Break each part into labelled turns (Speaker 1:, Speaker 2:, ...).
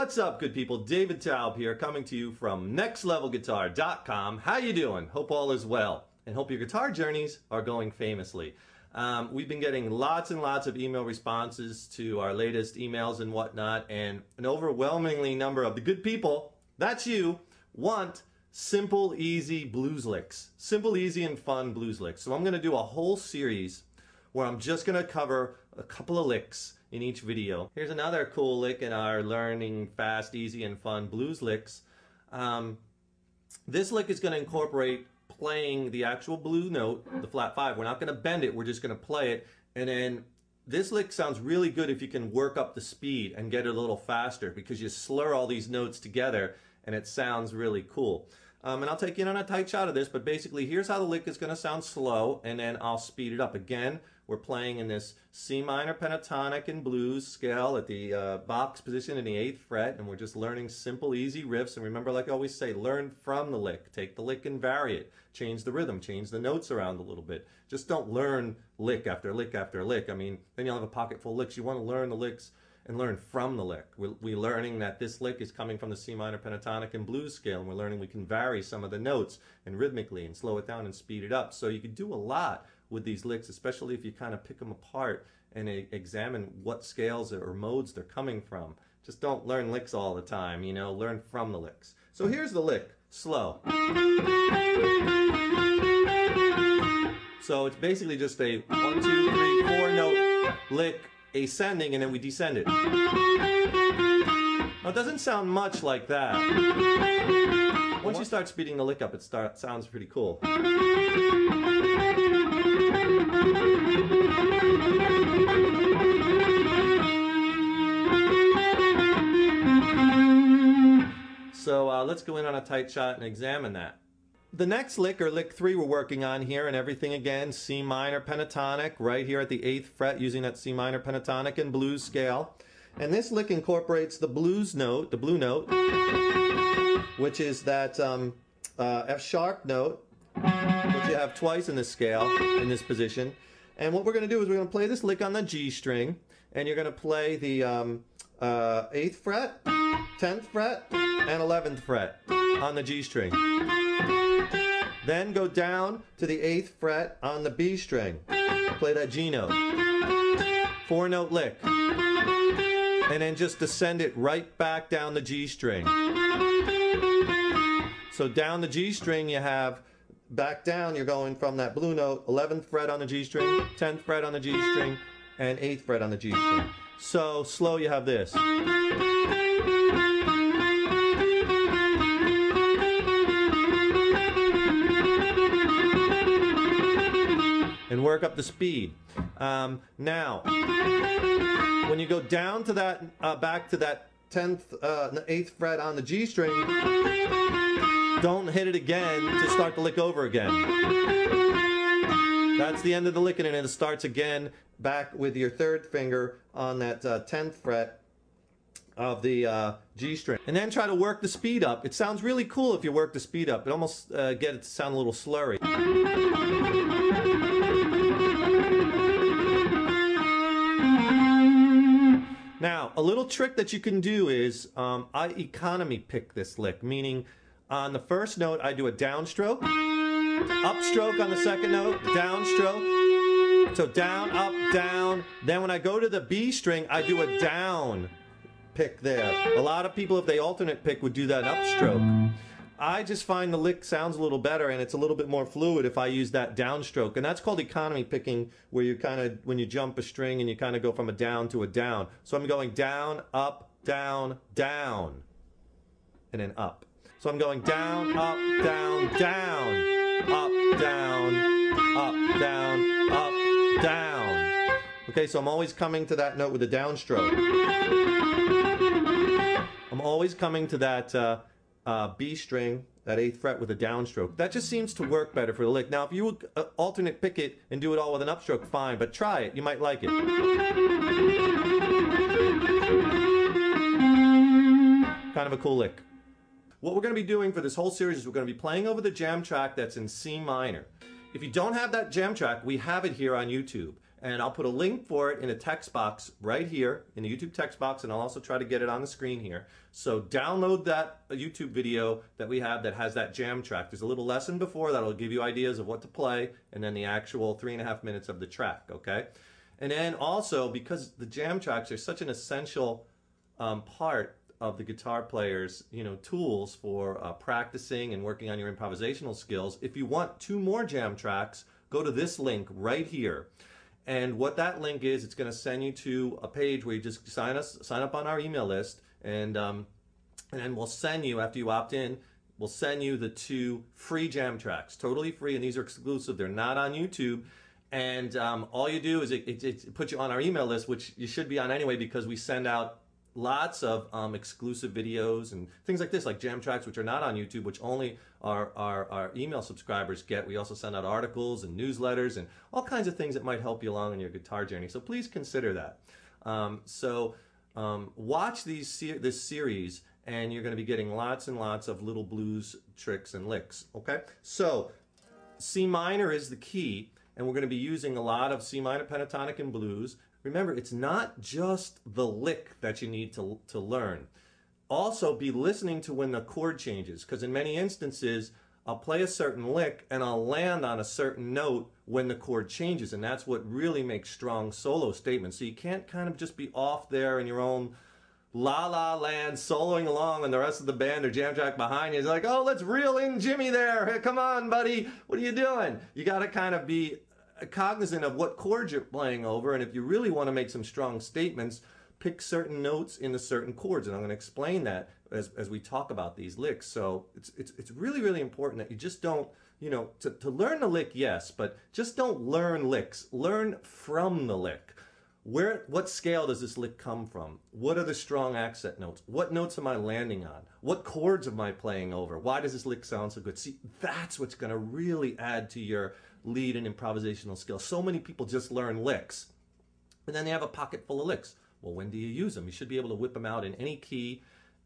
Speaker 1: What's up, good people? David Taub here, coming to you from nextlevelguitar.com. How you doing? Hope all is well, and hope your guitar journeys are going famously. We've been getting lots and lots of email responses to our latest emails and whatnot, and an overwhelmingly number of the good people, that's you, want simple, easy blues licks. Simple, easy, and fun blues licks. So I'm going to do a whole series where I'm just going to cover a couple of licks in each video. Here's another cool lick in our learning fast, easy, and fun blues licks. This lick is going to incorporate playing the actual blue note, the flat 5. We're not going to bend it, we're just going to play it. And then this lick sounds really good if you can work up the speed and get it a little faster, because you slur all these notes together and it sounds really cool. And I'll take you in on a tight shot of this, but basically here's how the lick is going to sound slow, and then I'll speed it up. Again, we're playing in this C minor pentatonic and blues scale at the box position in the 8th fret, and we're just learning simple, easy riffs. And remember, like I always say, learn from the lick. Take the lick and vary it. Change the rhythm, change the notes around a little bit. Just don't learn lick after lick after lick. I mean, then you'll have a pocket full of licks. You want to learn the licks and learn from the lick. We're learning that this lick is coming from the C minor pentatonic and blues scale, and we're learning we can vary some of the notes and rhythmically and slow it down and speed it up. So you can do a lot with these licks, especially if you kind of pick them apart and examine what scales or modes they're coming from. Just don't learn licks all the time, you know, learn from the licks. So here's the lick, slow. So it's basically just a 1, 2, 3, 4 note lick, ascending, and then we descend it. Now, it doesn't sound much like that. Once you start speeding the lick up, it sounds pretty cool. So let's go in on a tight shot and examine that. The next lick, or lick 3, we're working on here, and everything again, C minor pentatonic, right here at the 8th fret, using that C minor pentatonic and blues scale. And this lick incorporates the blues note, the blue note, which is that F sharp note, which you have twice in this scale, in this position. And what we're going to do is we're going to play this lick on the G string, and you're going to play the 8th fret, 10th fret, and 11th fret on the G string. Then go down to the 8th fret on the B string. Play that G note. 4-note lick. And then just descend it right back down the G string. So down the G string you have, back down you're going from that blue note, 11th fret on the G string, 10th fret on the G string, and 8th fret on the G string. So slow you have this. And work up the speed. Now, when you go down to that, back to that 8th fret on the G string, don't hit it again to start the lick over again. That's the end of the lick, and then it starts again back with your 3rd finger on that 10th fret of the G string. And then try to work the speed up. It sounds really cool if you work the speed up. It almost get it to sound a little slurry. Now, a little trick that you can do is, I economy pick this lick, meaning on the first note I do a downstroke, upstroke on the second note, downstroke, so down, up, down. Then when I go to the B string, I do a down pick there. A lot of people, if they alternate pick, would do that upstroke. I just find the lick sounds a little better, and it's a little bit more fluid if I use that downstroke. And that's called economy picking, where you kind of, when you jump a string and you kind of go from a down to a down. So I'm going down, up, down, down, and then up. So I'm going down, up, down, down, up, down, up, down, up, down. Okay, so I'm always coming to that note with a downstroke. I'm always coming to that B string, that 8th fret with a downstroke. That just seems to work better for the lick. Now, if you would alternate pick it and do it all with an upstroke, fine, but try it. You might like it. Kind of a cool lick. What we're going to be doing for this whole series is we're going to be playing over the jam track that's in C minor. If you don't have that jam track, we have it here on YouTube. And I'll put a link for it in a text box right here in the YouTube text box, and I'll also try to get it on the screen here. So download that YouTube video that we have that has that jam track. There's a little lesson before that'll give you ideas of what to play, and then the actual 3.5 minutes of the track, okay? And then also, because the jam tracks are such an essential part of the guitar player's, tools for practicing and working on your improvisational skills, if you want 2 more jam tracks, go to this link right here. And what that link is, it's going to send you to a page where you just sign up on our email list, and then we'll send you, after you opt in, we'll send you the 2 free jam tracks, totally free, and these are exclusive. They're not on YouTube. And all you do is it puts you on our email list, which you should be on anyway, because we send out lots of exclusive videos and things like this, like jam tracks, which are not on YouTube, which only our email subscribers get. We also send out articles and newsletters and all kinds of things that might help you along in your guitar journey. So please consider that. Watch this series, and you're going to be getting lots and lots of little blues tricks and licks. Okay, so C minor is the key, and we're going to be using a lot of C minor pentatonic and blues. Remember, it's not just the lick that you need to learn. Also, be listening to when the chord changes, because in many instances, I'll play a certain lick and I'll land on a certain note when the chord changes, and that's what really makes strong solo statements. So you can't kind of just be off there in your own la-la land, soloing along, and the rest of the band or jam track behind you is like, oh, let's reel in Jimmy there. Hey, come on, buddy. What are you doing? You got to kind of be cognizant of what chords you're playing over, and if you really want to make some strong statements, pick certain notes in the certain chords, and I'm going to explain that as we talk about these licks. So it's really, really important that you just don't, to learn the lick, yes, but just don't learn licks. Learn from the lick. What scale does this lick come from? What are the strong accent notes? What notes am I landing on? What chords am I playing over? Why does this lick sound so good? See, that's what's going to really add to your lead and improvisational skills. So many people just learn licks, and then they have a pocket full of licks. Well, when do you use them? You should be able to whip them out in any key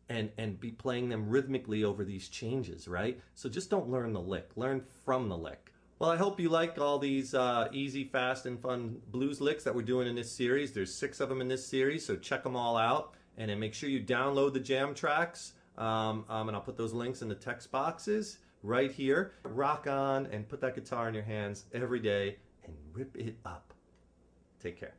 Speaker 1: and be playing them rhythmically over these changes, right? So just don't learn the lick. Learn from the lick. Well, I hope you like all these easy, fast, and fun blues licks that we're doing in this series. There's 6 of them in this series, so check them all out. And then make sure you download the jam tracks, and I'll put those links in the text boxes right here. Rock on and put that guitar in your hands every day and rip it up. Take care.